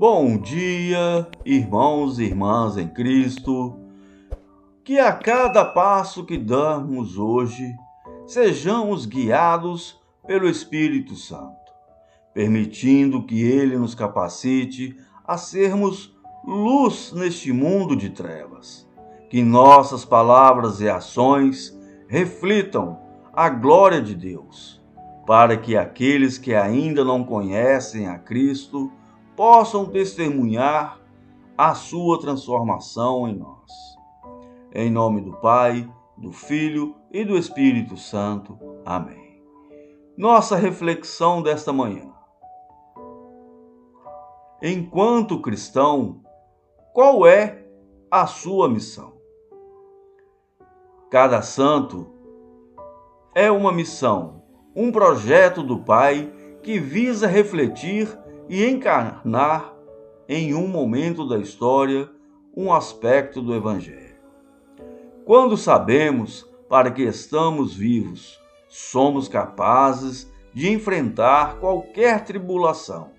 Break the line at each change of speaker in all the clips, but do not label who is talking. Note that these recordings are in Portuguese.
Bom dia, irmãos e irmãs em Cristo. Que a cada passo que damos hoje, sejamos guiados pelo Espírito Santo, permitindo que Ele nos capacite a sermos luz neste mundo de trevas. Que nossas palavras e ações reflitam a glória de Deus, para que aqueles que ainda não conhecem a Cristo possam testemunhar a sua transformação em nós. Em nome do Pai, do Filho e do Espírito Santo. Amém. Nossa reflexão desta manhã. Enquanto cristão, qual é a sua missão? Cada santo é uma missão, um projeto do Pai que visa refletir e encarnar em um momento da história um aspecto do Evangelho. Quando sabemos para que estamos vivos, somos capazes de enfrentar qualquer tribulação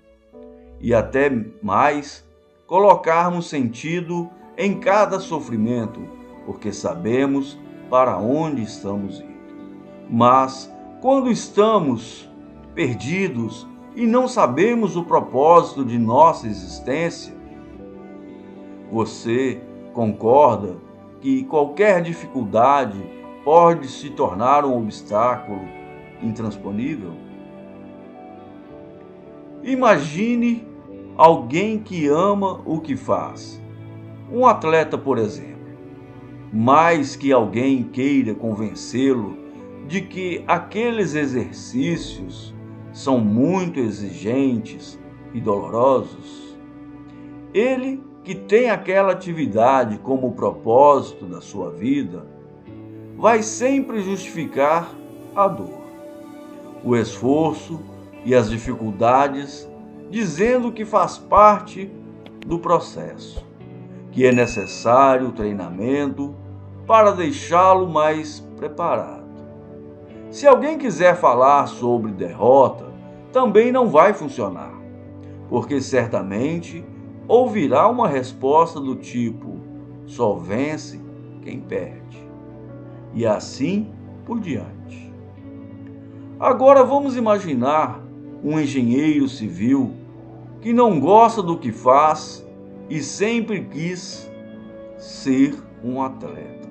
e até mais, colocarmos sentido em cada sofrimento, porque sabemos para onde estamos indo. Mas, quando estamos perdidos e não sabemos o propósito de nossa existência, você concorda que qualquer dificuldade pode se tornar um obstáculo intransponível? Imagine alguém que ama o que faz. Um atleta, por exemplo. Mais que alguém queira convencê-lo de que aqueles exercícios são muito exigentes e dolorosos, ele que tem aquela atividade como propósito da sua vida, vai sempre justificar a dor, o esforço e as dificuldades, dizendo que faz parte do processo, que é necessário treinamento para deixá-lo mais preparado. Se alguém quiser falar sobre derrota, também não vai funcionar, porque certamente ouvirá uma resposta do tipo: só vence quem perde. E assim por diante. Agora vamos imaginar um engenheiro civil que não gosta do que faz e sempre quis ser um atleta.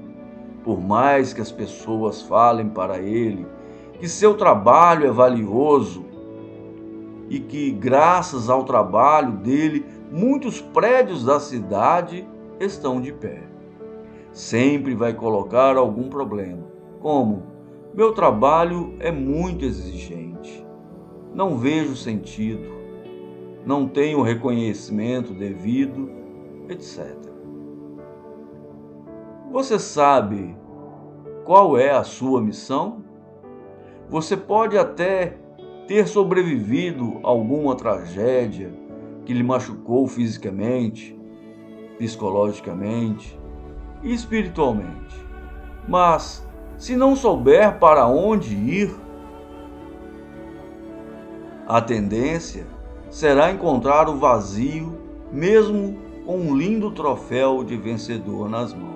Por mais que as pessoas falem para ele que seu trabalho é valioso e que, graças ao trabalho dele, muitos prédios da cidade estão de pé. Sempre vai colocar algum problema, como: meu trabalho é muito exigente, não vejo sentido, não tenho reconhecimento devido, etc. Você sabe qual é a sua missão? Você pode até ter sobrevivido a alguma tragédia que lhe machucou fisicamente, psicologicamente e espiritualmente. Mas, se não souber para onde ir, a tendência será encontrar o vazio, mesmo com um lindo troféu de vencedor nas mãos.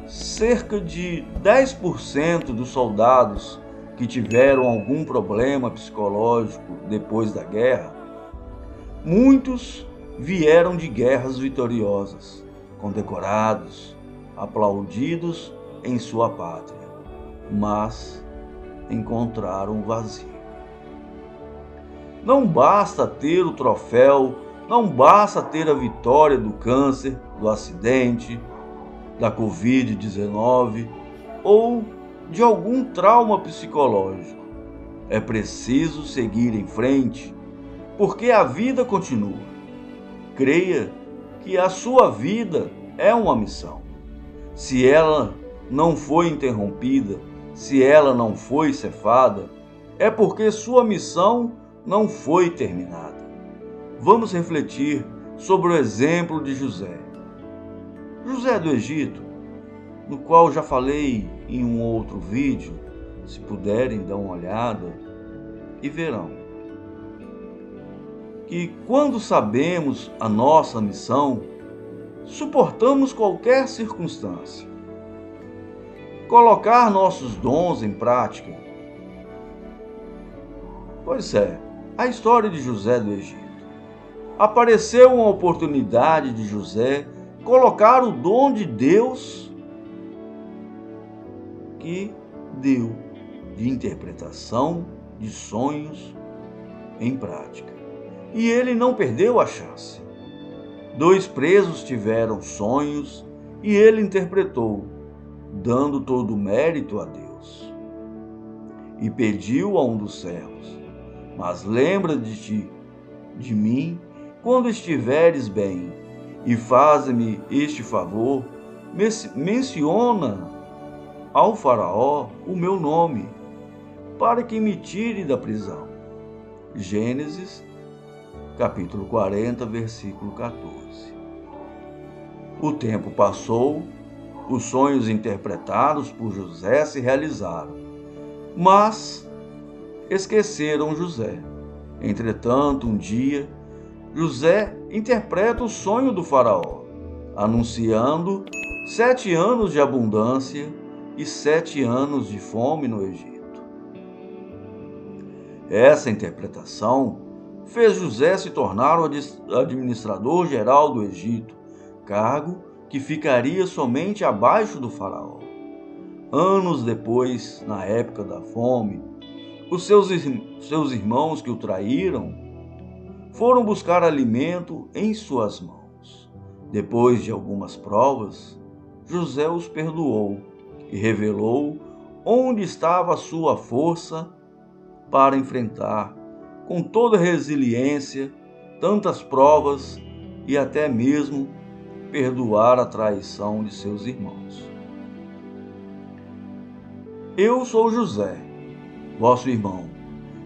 Cerca de 10% dos soldados que tiveram algum problema psicológico depois da guerra, muitos vieram de guerras vitoriosas, condecorados, aplaudidos em sua pátria, mas encontraram vazio. Não basta ter o troféu, não basta ter a vitória do câncer, do acidente, da Covid-19 ou de algum trauma psicológico. É preciso seguir em frente, porque a vida continua. Creia que a sua vida é uma missão. Se ela não foi interrompida, se ela não foi cefada, é porque sua missão não foi terminada. Vamos refletir sobre o exemplo de José. José do Egito, no qual já falei em um outro vídeo, se puderem dar uma olhada e verão que, quando sabemos a nossa missão, suportamos qualquer circunstância. Colocar nossos dons em prática. Pois é, a história de José do Egito. Apareceu uma oportunidade de José colocar o dom de Deus que deu de interpretação de sonhos em prática. E ele não perdeu a chance. 2 presos tiveram sonhos e ele interpretou, dando todo o mérito a Deus. E pediu a um dos servos: mas lembra de mim, quando estiveres bem, e faze-me este favor, menciona ao faraó o meu nome, para que me tire da prisão. Gênesis, capítulo 40, versículo 14. O tempo passou, os sonhos interpretados por José se realizaram, mas esqueceram José. Entretanto, um dia, José interpreta o sonho do faraó, anunciando 7 anos de abundância e 7 anos de fome no Egito. Essa interpretação fez José se tornar o administrador geral do Egito, cargo que ficaria somente abaixo do faraó. Anos depois, na época da fome, os seus irmãos que o traíram foram buscar alimento em suas mãos. Depois de algumas provas, José os perdoou e revelou onde estava a sua força para enfrentar com toda resiliência tantas provas e até mesmo perdoar a traição de seus irmãos. Eu sou José, vosso irmão,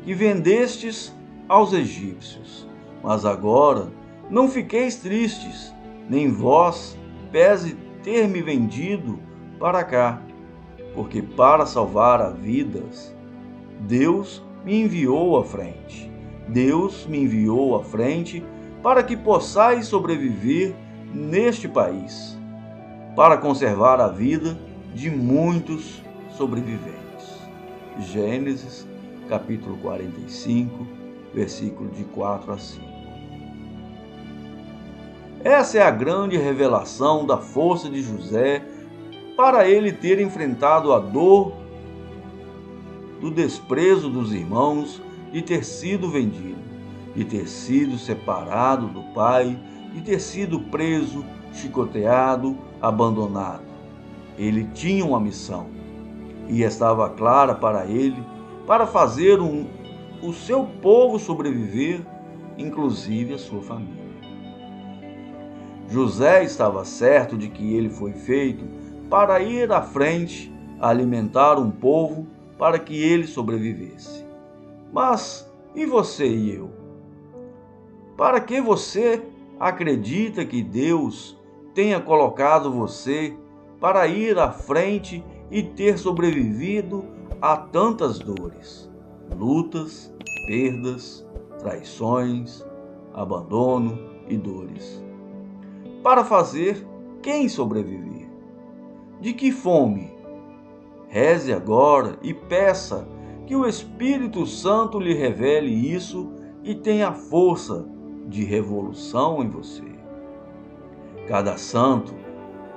que vendestes aos egípcios. Mas agora não fiqueis tristes, nem vós pese ter me vendido para cá, porque para salvar vidas, Deus me enviou à frente. Deus me enviou à frente para que possais sobreviver neste país, para conservar a vida de muitos sobreviventes. Gênesis, capítulo 45, versículo de 4 a 5. Essa é a grande revelação da força de José para ele ter enfrentado a dor do desprezo dos irmãos, de ter sido vendido, de ter sido separado do pai, de ter sido preso, chicoteado, abandonado. Ele tinha uma missão e estava clara para ele, para fazer o seu povo sobreviver, inclusive a sua família. José estava certo de que ele foi feito para ir à frente, alimentar um povo para que ele sobrevivesse. Mas e você e eu? Para que você acredita que Deus tenha colocado você para ir à frente e ter sobrevivido a tantas dores, lutas, perdas, traições, abandono e dores? Para fazer quem sobreviver? De que fome? Reze agora e peça que o Espírito Santo lhe revele isso e tenha força de revolução em você. Cada santo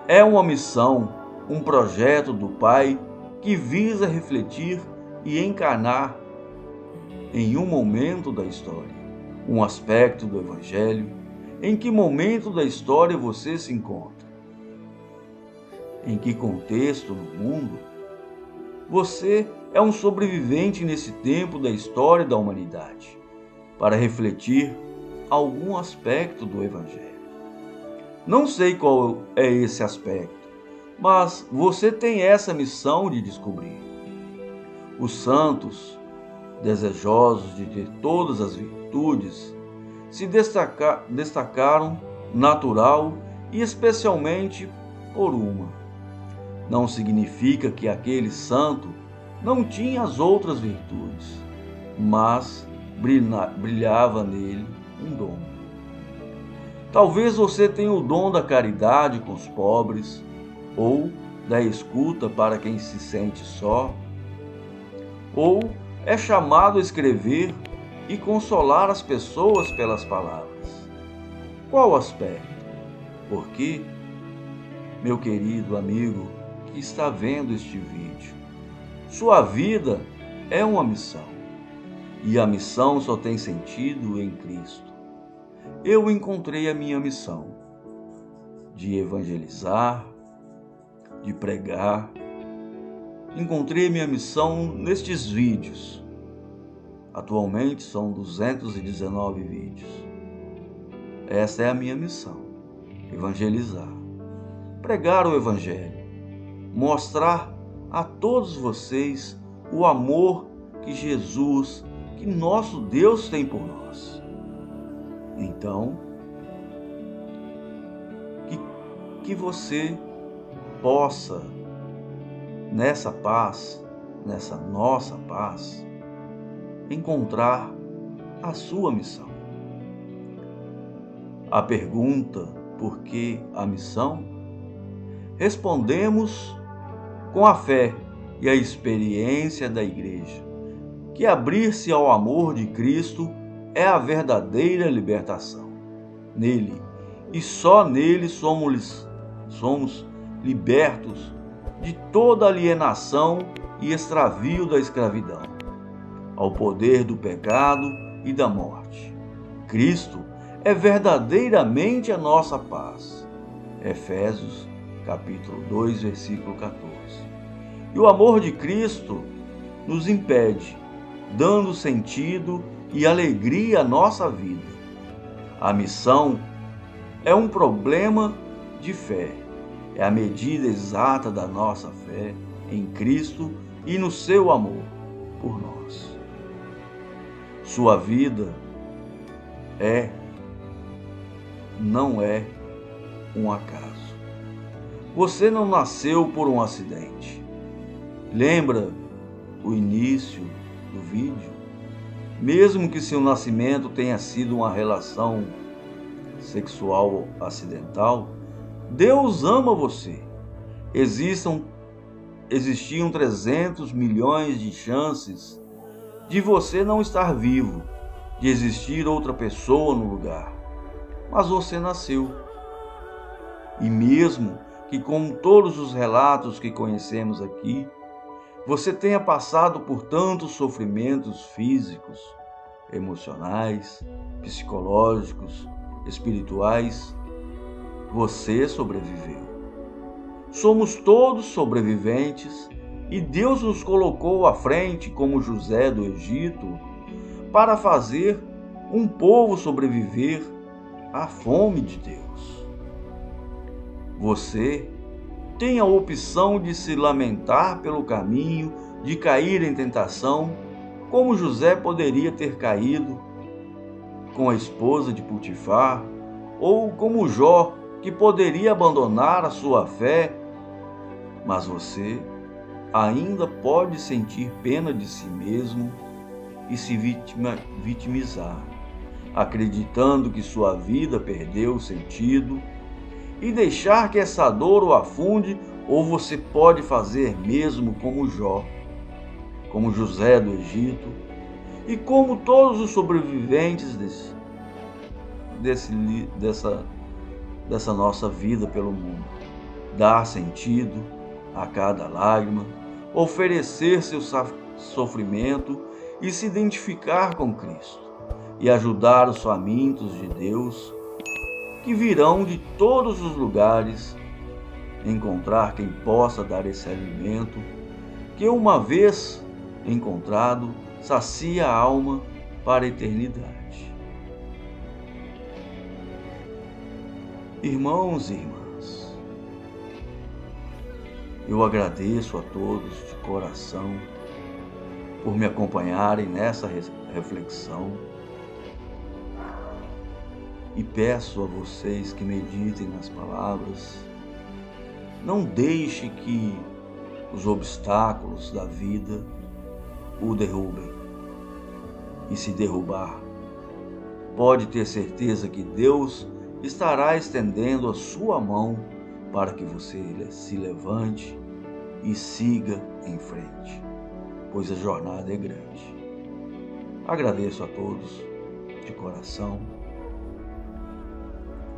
é uma missão, um projeto do Pai que visa refletir e encarnar em um momento da história, um aspecto do Evangelho. Em que momento da história você se encontra? Em que contexto no mundo? Você é um sobrevivente nesse tempo da história da humanidade, para refletir algum aspecto do Evangelho. Não sei qual é esse aspecto, mas você tem essa missão de descobrir. Os santos, desejosos de ter todas as virtudes, se destacaram natural e especialmente por uma. Não significa que aquele santo não tinha as outras virtudes, mas brilhava nele um dom. Talvez você tenha o dom da caridade com os pobres, ou da escuta para quem se sente só, ou é chamado a escrever e consolar as pessoas pelas palavras. Qual aspecto? Porque, meu querido amigo que está vendo este vídeo, sua vida é uma missão, e a missão só tem sentido em Cristo. Eu encontrei a minha missão de evangelizar, de pregar. Encontrei minha missão nestes vídeos. Atualmente são 219 vídeos. Essa é a minha missão: evangelizar, pregar o evangelho, mostrar a todos vocês o amor que Jesus, que nosso Deus tem por nós. Então, que você possa, nessa paz, nessa nossa paz, encontrar a sua missão. A pergunta, por que a missão? Respondemos com a fé e a experiência da Igreja, que abrir-se ao amor de Cristo é a verdadeira libertação. Nele, e só nele, somos libertos de toda alienação e extravio da escravidão, ao poder do pecado e da morte. Cristo é verdadeiramente a nossa paz. Efésios, capítulo 2, versículo 14. E o amor de Cristo nos impede, dando sentido e alegria à nossa vida. A missão é um problema de fé. É a medida exata da nossa fé em Cristo e no seu amor por nós. Sua vida não é um acaso. Você não nasceu por um acidente. Lembra o início do vídeo? Mesmo que seu nascimento tenha sido uma relação sexual acidental, Deus ama você. Existiam 300 milhões de chances de você não estar vivo, de existir outra pessoa no lugar. Mas você nasceu. E mesmo que, como todos os relatos que conhecemos aqui, você tenha passado por tantos sofrimentos físicos, emocionais, psicológicos, espirituais, você sobreviveu. Somos todos sobreviventes e Deus nos colocou à frente, como José do Egito, para fazer um povo sobreviver à fome de Deus. Você tem a opção de se lamentar pelo caminho, de cair em tentação, como José poderia ter caído com a esposa de Potifar, ou como Jó, que poderia abandonar a sua fé, mas você ainda pode sentir pena de si mesmo e se vitimizar, acreditando que sua vida perdeu o sentido, e deixar que essa dor o afunde, ou você pode fazer mesmo como Jó, como José do Egito, e como todos os sobreviventes dessa nossa vida pelo mundo, dar sentido a cada lágrima, oferecer seu sofrimento e se identificar com Cristo, e ajudar os famintos de Deus, que virão de todos os lugares, encontrar quem possa dar esse alimento, que uma vez encontrado, sacia a alma para a eternidade. Irmãos e irmãs, eu agradeço a todos de coração por me acompanharem nessa reflexão e peço a vocês que meditem nas palavras. Não deixe que os obstáculos da vida o derrubem, e se derrubar, pode ter certeza que Deus estará estendendo a sua mão para que você se levante e siga em frente, pois a jornada é grande. Agradeço a todos de coração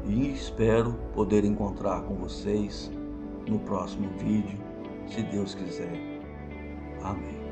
e espero poder encontrar com vocês no próximo vídeo, se Deus quiser. Amém.